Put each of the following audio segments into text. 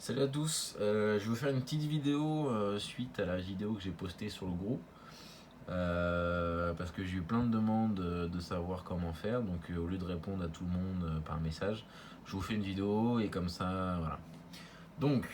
Salut à tous, je vais vous faire une petite vidéo suite à la vidéo que j'ai postée sur le groupe parce que j'ai eu plein de demandes de savoir comment faire, donc au lieu de répondre à tout le monde par message, je vous fais une vidéo et comme ça voilà. Donc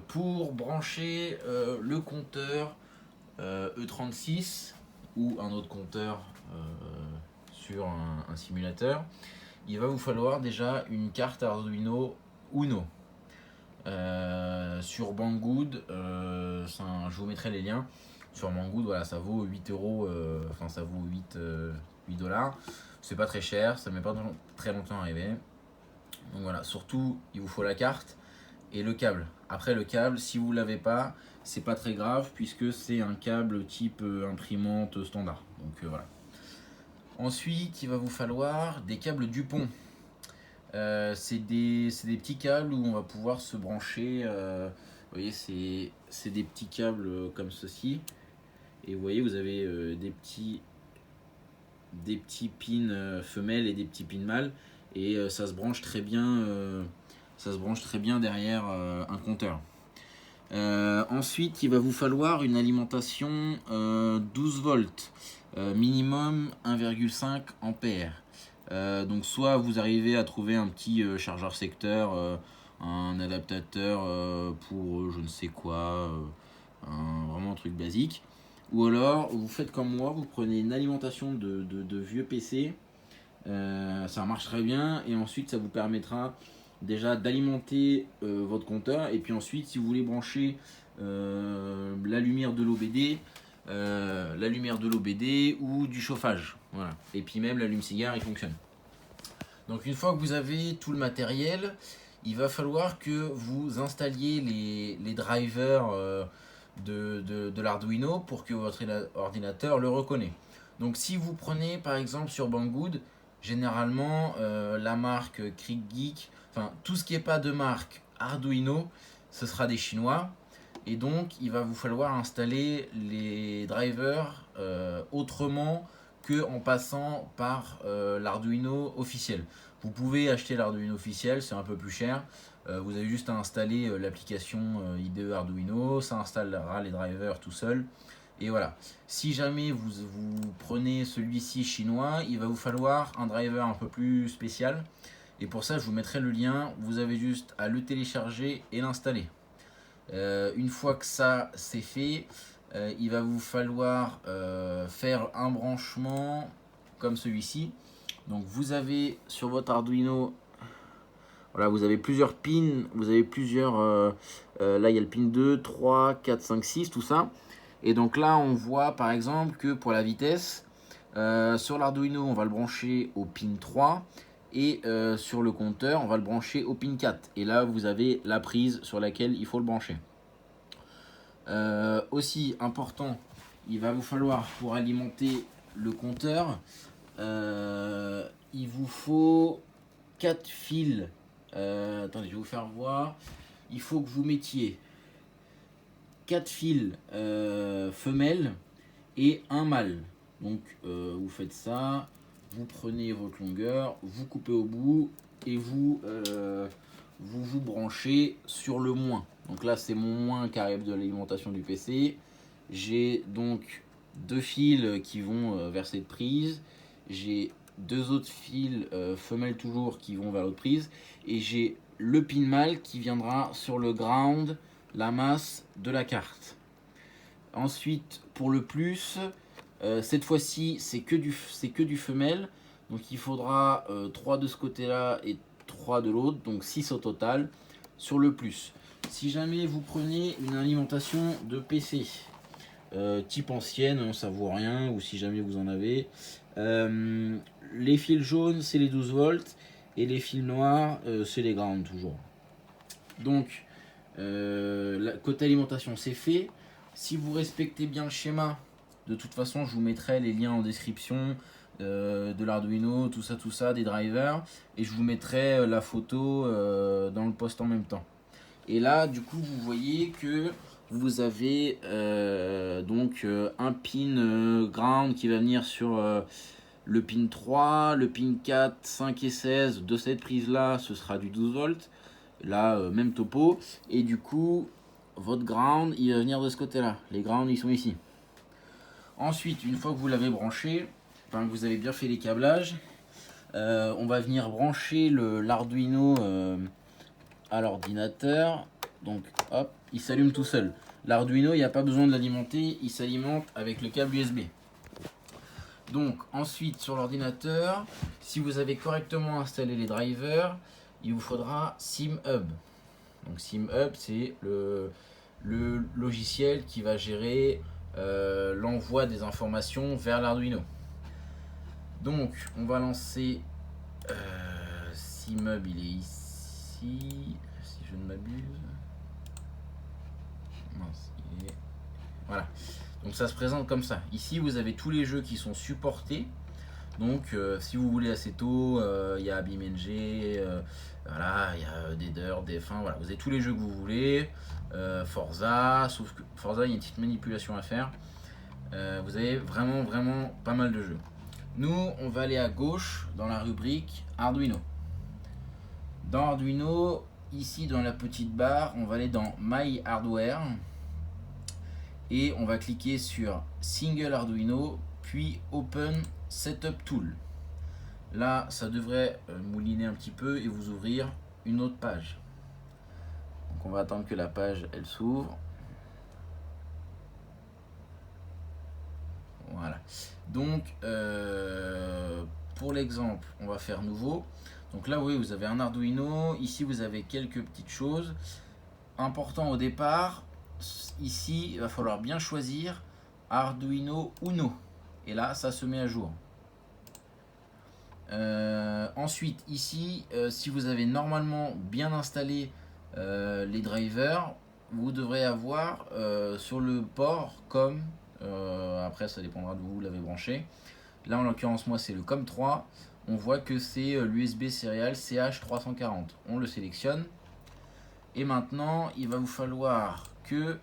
pour brancher le compteur E36 ou un autre compteur sur un simulateur, il va vous falloir déjà une carte Arduino Uno. Sur Banggood, je vous mettrai les liens. Sur Banggood, voilà, ça vaut 8 euros, enfin ça vaut 8 dollars. C'est pas très cher, ça met pas très longtemps à arriver. Donc voilà, surtout il vous faut la carte et le câble. Après le câble, si vous l'avez pas, c'est pas très grave puisque c'est un câble type imprimante standard. Donc voilà. Ensuite, il va vous falloir des câbles Dupont. C'est des petits câbles où on va pouvoir se brancher. Vous voyez, c'est des petits câbles comme ceci. Et vous voyez, vous avez des petits pins femelles et des petits pins mâles. Et ça se branche très bien derrière un compteur. Ensuite, il va vous falloir une alimentation 12 volts, minimum 1,5 ampères. Donc soit vous arrivez à trouver un petit chargeur secteur, un adaptateur pour je ne sais quoi, vraiment un truc basique. Ou alors vous faites comme moi, vous prenez une alimentation de vieux PC, ça marche très bien et ensuite ça vous permettra déjà d'alimenter votre compteur et puis ensuite si vous voulez brancher la lumière de l'OBD, ou du chauffage. Voilà. Et puis même l'allume-cigare il fonctionne. Donc une fois que vous avez tout le matériel, il va falloir que vous installiez les drivers de l'Arduino pour que votre ordinateur le reconnaisse. Donc si vous prenez par exemple sur Banggood, généralement la marque ClickGeek, enfin tout ce qui n'est pas de marque Arduino, ce sera des Chinois. Et donc il va vous falloir installer les drivers autrement que en passant par l'Arduino officiel. Vous pouvez acheter l'Arduino officiel, c'est un peu plus cher. Vous avez juste à installer l'application IDE Arduino, ça installera les drivers tout seul. Et voilà. Si jamais vous prenez celui-ci chinois, il va vous falloir un driver un peu plus spécial. Et pour ça, je vous mettrai le lien. Vous avez juste à le télécharger et l'installer. Une fois que ça c'est fait, il va vous falloir faire un branchement comme celui-ci. Donc vous avez sur votre Arduino, voilà, vous avez plusieurs pins, vous avez plusieurs, là il y a le pin 2, 3, 4, 5, 6, tout ça. Et donc là on voit par exemple que pour la vitesse, sur l'Arduino on va le brancher au pin 3 et sur le compteur on va le brancher au pin 4. Et là vous avez la prise sur laquelle il faut le brancher. Aussi important, il va vous falloir pour alimenter le compteur, il vous faut 4 fils. Attendez, je vais vous faire voir. Il faut que vous mettiez 4 fils femelles et un mâle. Donc vous faites ça, vous prenez votre longueur, vous coupez au bout et vous branchez sur le moins. Donc là c'est mon moins qui arrive de l'alimentation du PC. J'ai donc 2 fils qui vont vers cette prise. J'ai 2 autres fils femelles toujours qui vont vers l'autre prise. Et j'ai le pin mâle qui viendra sur le ground, la masse de la carte. Ensuite pour le plus, cette fois-ci c'est que du femelle. Donc il faudra 3 de ce côté-là et 3 de l'autre, donc 6 au total sur le plus. Si jamais vous prenez une alimentation de PC type ancienne, ça vaut rien, ou si jamais vous en avez, les fils jaunes c'est les 12 volts et les fils noirs c'est les ground toujours. Donc côté alimentation c'est fait. Si vous respectez bien le schéma, de toute façon je vous mettrai les liens en description de l'Arduino, tout ça, des drivers, et je vous mettrai la photo dans le post en même temps. Et là du coup vous voyez que vous avez donc un pin ground qui va venir sur le pin 3, le pin 4, 5 et 16 de cette prise là ce sera du 12 volts. Là, même topo. Et du coup, votre ground, il va venir de ce côté-là. Les grounds, ils sont ici. Ensuite, une fois que vous l'avez branché, enfin, que vous avez bien fait les câblages, on va venir brancher l'Arduino à l'ordinateur. Donc, hop, il s'allume tout seul. L'Arduino, il n'y a pas besoin de l'alimenter, il s'alimente avec le câble USB. Donc, ensuite, sur l'ordinateur, si vous avez correctement installé les drivers, il vous faudra SimHub. Donc, SimHub, c'est le logiciel qui va gérer l'envoi des informations vers l'Arduino. Donc, on va lancer SimHub, il est ici, si je ne m'abuse. Voilà. Donc ça se présente comme ça. Ici, vous avez tous les jeux qui sont supportés. Donc, si vous voulez Assetto, il y a BeamNG, voilà, il y a Deader, DF1, voilà, vous avez tous les jeux que vous voulez. Forza, sauf que Forza, il y a une petite manipulation à faire. Vous avez vraiment pas mal de jeux. Nous, on va aller à gauche dans la rubrique Arduino. Dans Arduino, ici dans la petite barre, on va aller dans My Hardware. Et on va cliquer sur Single Arduino, puis Open Setup Tool. Là, ça devrait mouliner un petit peu et vous ouvrir une autre page. Donc on va attendre que la page elle s'ouvre. Voilà. Donc pour l'exemple, on va faire nouveau. Donc là, oui, vous avez un Arduino. Ici, vous avez quelques petites choses. Important au départ, ici, il va falloir bien choisir Arduino Uno. Et là, ça se met à jour. Ensuite, ici, si vous avez normalement bien installé les drivers, vous devrez avoir sur le port COM, après ça dépendra de où vous l'avez branché. Là, en l'occurrence, moi, c'est le COM3. On voit que c'est l'USB Serial CH340. On le sélectionne. Et maintenant, il va vous falloir que,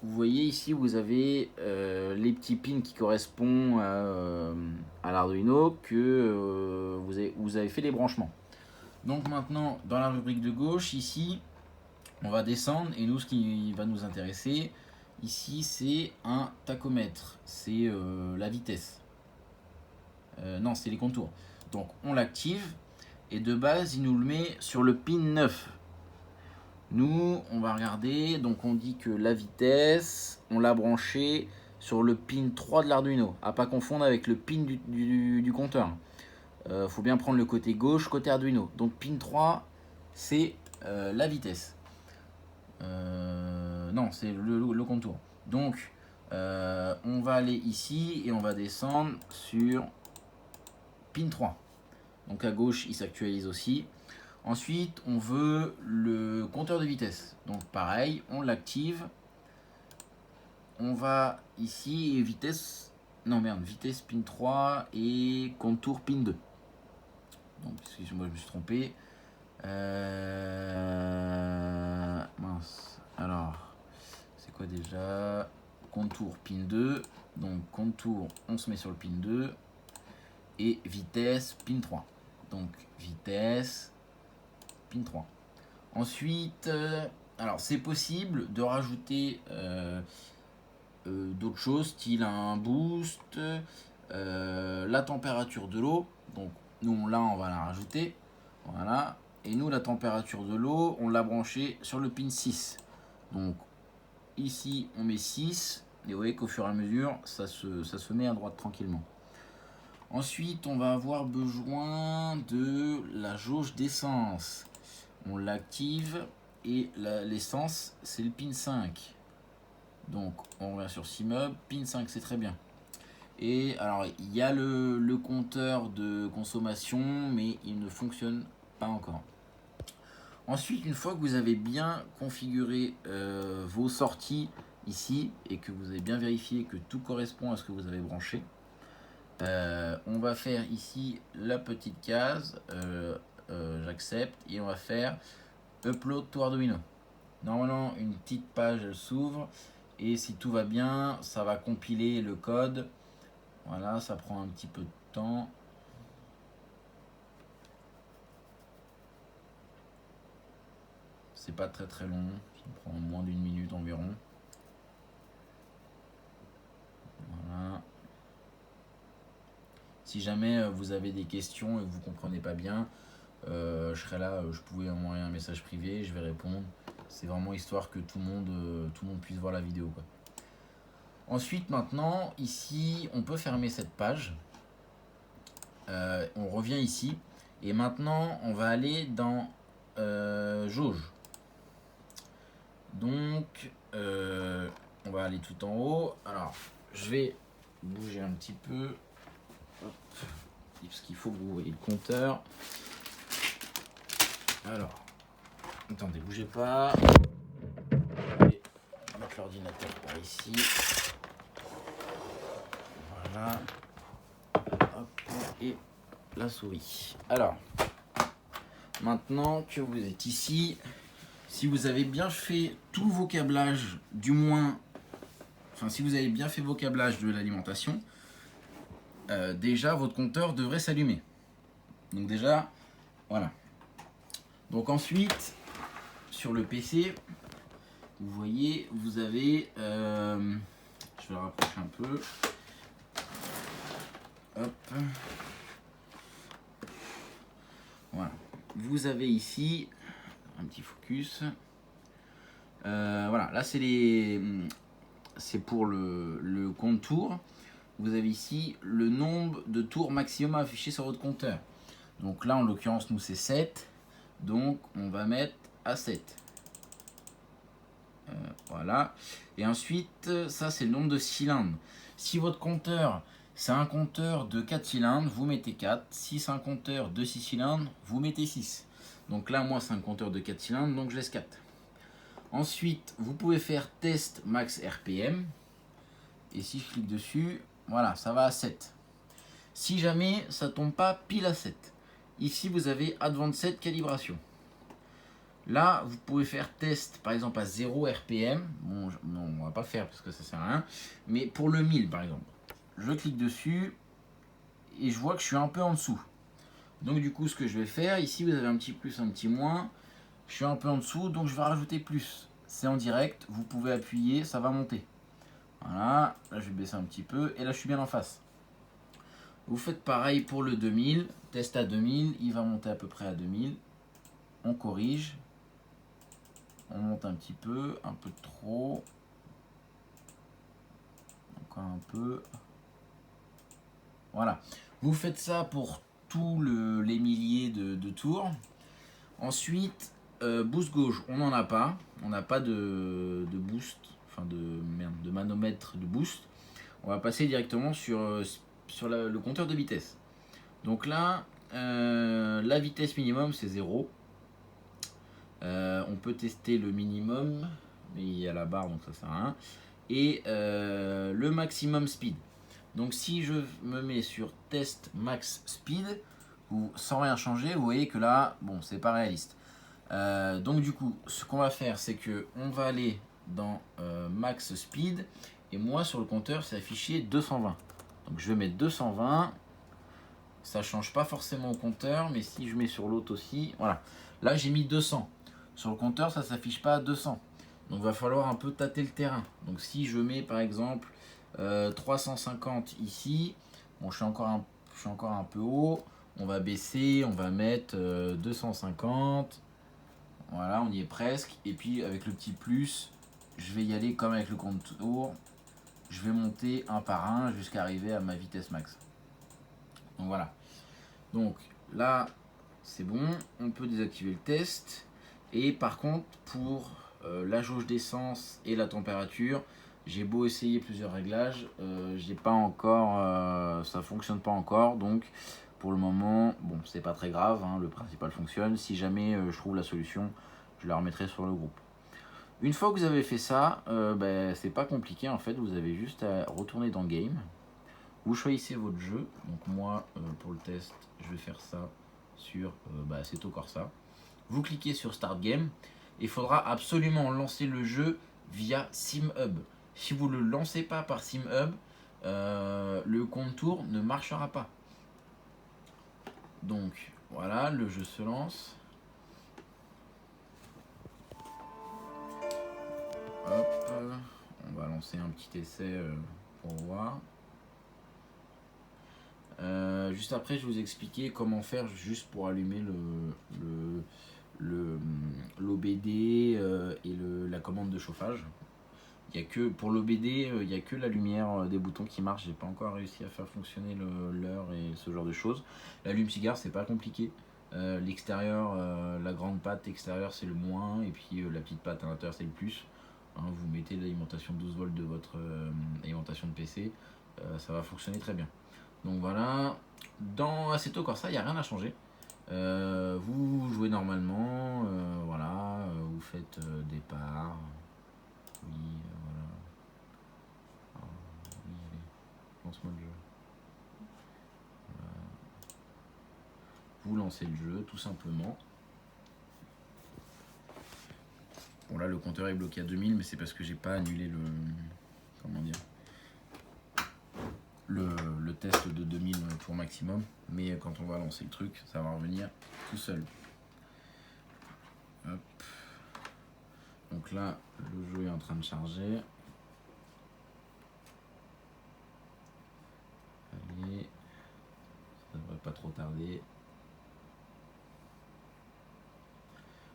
vous voyez ici, vous avez les petits pins qui correspondent à l'Arduino que vous avez fait les branchements. Donc maintenant, dans la rubrique de gauche, ici, on va descendre. Et nous, ce qui va nous intéresser, ici, c'est un tachomètre. C'est la vitesse. Non, c'est les contours. Donc, on l'active. Et de base, il nous le met sur le pin 9. Nous, on va regarder, donc on dit que la vitesse, on l'a branché sur le pin 3 de l'Arduino, à pas confondre avec le pin du compteur. Faut bien prendre le côté gauche, côté Arduino. Donc pin 3, c'est la vitesse. Non, c'est le contour. Donc, on va aller ici et on va descendre sur pin 3. Donc à gauche, il s'actualise aussi. Ensuite, on veut le compteur de vitesse. Donc pareil, on l'active. On va ici, vitesse... Non merde, vitesse pin 3 et contour pin 2. Donc, excusez-moi, je me suis trompé. Mince. Alors, c'est quoi déjà? Contour pin 2. Donc contour, on se met sur le pin 2. Et vitesse pin 3. Donc vitesse... pin 3. Ensuite, alors c'est possible de rajouter d'autres choses, style un boost, la température de l'eau. Donc nous là on va la rajouter. Voilà. Et nous la température de l'eau, on l'a branchée sur le pin 6. Donc ici on met 6. Et vous voyez qu'au fur et à mesure, ça se met à droite tranquillement. Ensuite, on va avoir besoin de la jauge d'essence. On l'active et l'essence, c'est le pin 5. Donc, on revient sur SimHub. Pin 5, c'est très bien. Et alors, il y a le compteur de consommation, mais il ne fonctionne pas encore. Ensuite, une fois que vous avez bien configuré vos sorties ici et que vous avez bien vérifié que tout correspond à ce que vous avez branché, on va faire ici la petite case, j'accepte, et on va faire Upload to Arduino. Normalement, une petite page elle s'ouvre et si tout va bien, ça va compiler le code. Voilà, ça prend un petit peu de temps. C'est pas très très long, ça prend moins d'1 minute environ. Voilà. Si jamais vous avez des questions et que vous comprenez pas bien, je serai là, je pouvais envoyer un message privé, je vais répondre. C'est vraiment histoire que tout le monde puisse voir la vidéo, quoi. Ensuite, maintenant, ici, on peut fermer cette page. On revient ici. Et maintenant, on va aller dans jauge. Donc, on va aller tout en haut. Alors, je vais bouger un petit peu. Hop. Parce qu'il faut que vous voyez le compteur. Alors, attendez, bougez pas. Je vais mettre l'ordinateur par ici. Voilà. Hop. Et la souris. Alors, maintenant que vous êtes ici, si vous avez bien fait tout vos câblages, du moins, enfin si vous avez bien fait vos câblages de l'alimentation, déjà votre compteur devrait s'allumer. Donc déjà, voilà. Donc ensuite, sur le PC, vous voyez, vous avez, je vais le rapprocher un peu. Hop. Voilà. Vous avez ici un petit focus. Voilà, là c'est pour le compte tour. Vous avez ici le nombre de tours maximum affiché sur votre compteur. Donc là, en l'occurrence, nous c'est 7. Donc on va mettre à 7. Voilà. Et ensuite, ça c'est le nombre de cylindres. Si votre compteur, c'est un compteur de 4 cylindres, vous mettez 4. Si c'est un compteur de 6 cylindres, vous mettez 6. Donc là, moi, c'est un compteur de 4 cylindres, donc je laisse 4. Ensuite, vous pouvez faire test max RPM. Et si je clique dessus, voilà, ça va à 7. Si jamais ça tombe pas pile à 7. Ici, vous avez Advanced Calibration. Là, vous pouvez faire test, par exemple, à 0 RPM. Bon, non, on va pas faire parce que ça sert à rien. Mais pour le 1000, par exemple, je clique dessus et je vois que je suis un peu en dessous. Donc, du coup, ce que je vais faire, ici, vous avez un petit plus, un petit moins. Je suis un peu en dessous, donc je vais rajouter plus. C'est en direct, vous pouvez appuyer, ça va monter. Voilà, là, je vais baisser un petit peu et là, je suis bien en face. Vous faites pareil pour le 2000. Test à 2000, il va monter à peu près à 2000. On corrige. On monte un petit peu trop. Encore un peu. Voilà. Vous faites ça pour tous les milliers de tours. Ensuite, boost gauche, on n'en a pas. On n'a pas de boost, enfin de manomètre de boost. On va passer directement sur le compteur de vitesse. Donc là, la vitesse minimum, c'est 0. On peut tester le minimum, mais il y a la barre donc ça sert à rien. Et le maximum speed. Donc si je me mets sur test max speed, sans rien changer, vous voyez que là, bon, c'est pas réaliste. Donc du coup, ce qu'on va faire, c'est que on va aller dans max speed. Et moi, sur le compteur, c'est affiché 220. Donc je vais mettre 220. Ça change pas forcément au compteur, mais si je mets sur l'autre aussi, voilà. Là, j'ai mis 200. Sur le compteur, ça s'affiche pas à 200. Donc, il va falloir un peu tâter le terrain. Donc, si je mets par exemple 350 ici, bon, je suis encore un peu haut. On va baisser, on va mettre 250. Voilà, on y est presque. Et puis, avec le petit plus, je vais y aller comme avec le contour. Je vais monter un par un jusqu'à arriver à ma vitesse max. Donc, voilà. Donc, là, c'est bon. On peut désactiver le test. Et par contre, pour la jauge d'essence et la température, j'ai beau essayer plusieurs réglages, j'ai pas encore, ça fonctionne pas encore. Donc pour le moment, bon, c'est pas très grave, hein, le principal fonctionne. Si jamais je trouve la solution, je la remettrai sur le groupe. Une fois que vous avez fait ça, c'est pas compliqué en fait. Vous avez juste à retourner dans Game. Vous choisissez votre jeu. Donc moi, pour le test, je vais faire ça sur Assetto Corsa. Vous cliquez sur Start Game. Il faudra absolument lancer le jeu via SimHub. Si vous ne le lancez pas par SimHub, le contour ne marchera pas. Donc voilà, le jeu se lance. lancer un petit essai pour voir. Juste après, je vais vous expliquer comment faire juste pour allumer l'OBD et la commande de chauffage. Il y a que, pour l'OBD, il n'y a que la lumière des boutons qui marche. J'ai pas encore réussi à faire fonctionner l'heure et ce genre de choses. L'allume-cigare, c'est pas compliqué. L'extérieur, la grande patte extérieure, c'est le moins. Et puis la petite patte à l'intérieur, c'est le plus. Hein, vous mettez l'alimentation 12 volts de votre alimentation de PC. Ça va fonctionner très bien. Donc voilà. Dans Assetto Corsa, il n'y a rien à changer. Vous jouez normalement. Voilà. Vous faites départ. Oui, voilà. Oui, allez, lance-moi le jeu. Voilà. Vous lancez le jeu, tout simplement. Bon, là, le compteur est bloqué à 2000, mais c'est parce que j'ai pas annulé comment dire, le test de 2000 tours maximum. Mais quand on va lancer le truc, ça va revenir tout seul. Hop. Donc là, le jeu est en train de charger. Allez, ça devrait pas trop tarder.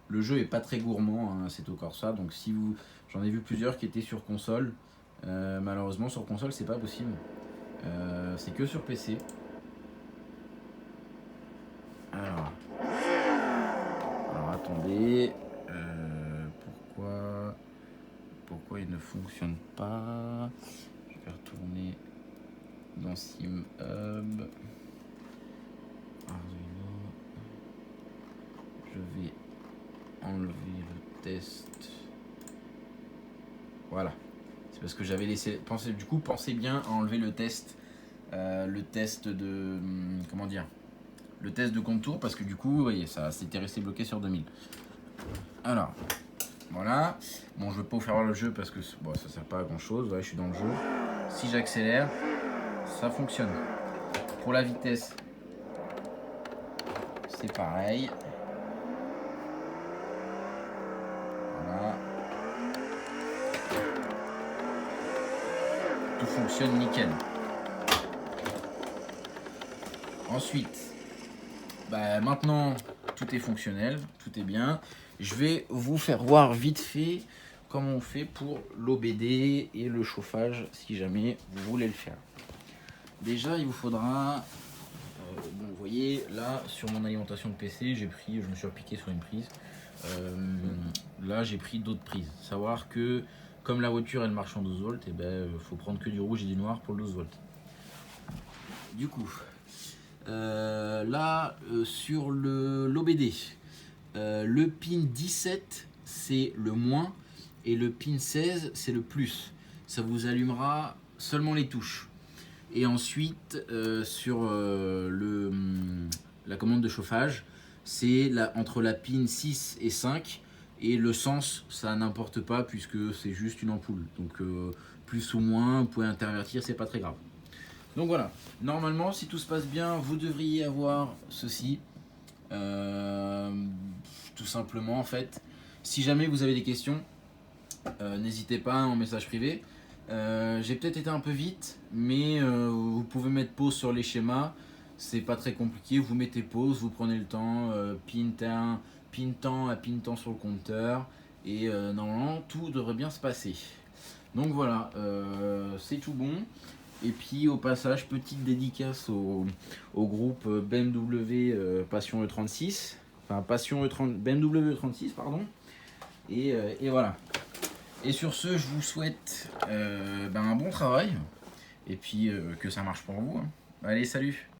Le jeu est pas très gourmand, hein, Assetto Corsa, donc si vous, j'en ai vu plusieurs qui étaient sur console. Malheureusement sur console c'est pas possible. C'est que sur PC. Alors attendez, pourquoi il ne fonctionne pas? Je vais retourner dans SimHub. Arduino. Je vais enlever le test. Voilà. C'est parce que j'avais laissé. Pensez bien à enlever le test. Le test de. Comment dire? Le test de contour, parce que du coup, vous voyez, ça s'était resté bloqué sur 2000. Alors, voilà. Bon, je ne vais pas vous faire voir le jeu parce que bon, ça sert pas à grand chose. Ouais, je suis dans le jeu. Si j'accélère, ça fonctionne. Pour la vitesse, c'est pareil. Voilà. Tout fonctionne nickel. Ensuite, maintenant tout est fonctionnel, tout est bien. Je vais vous faire voir vite fait comment on fait pour l'OBD et le chauffage si jamais vous voulez le faire. Déjà, il vous faudra, bon, vous voyez là sur mon alimentation de PC, je me suis repiqué sur une prise. Là, j'ai pris d'autres prises. Savoir que comme la voiture elle marche en 12 volts, et faut prendre que du rouge et du noir pour le 12 volts. Du coup. Là, sur l'OBD, le pin 17 c'est le moins et le pin 16 c'est le plus. Ça vous allumera seulement les touches. Et ensuite, sur la commande de chauffage, c'est entre la pin 6 et 5. Et le sens, ça n'importe pas puisque c'est juste une ampoule. Donc plus ou moins, vous pouvez intervertir, c'est pas très grave. Donc voilà, normalement si tout se passe bien, vous devriez avoir ceci. Tout simplement en fait. Si jamais vous avez des questions, n'hésitez pas en message privé. J'ai peut-être été un peu vite, mais vous pouvez mettre pause sur les schémas. C'est pas très compliqué, vous mettez pause, vous prenez le temps, pin temps à pin temps sur le compteur. Et normalement tout devrait bien se passer. Donc voilà, c'est tout bon. Et puis au passage, petite dédicace au groupe BMW Passion E36. Enfin Passion BMW E36, pardon. Et voilà. Et sur ce, je vous souhaite un bon travail. Et puis que ça marche pour vous. Hein. Allez, salut!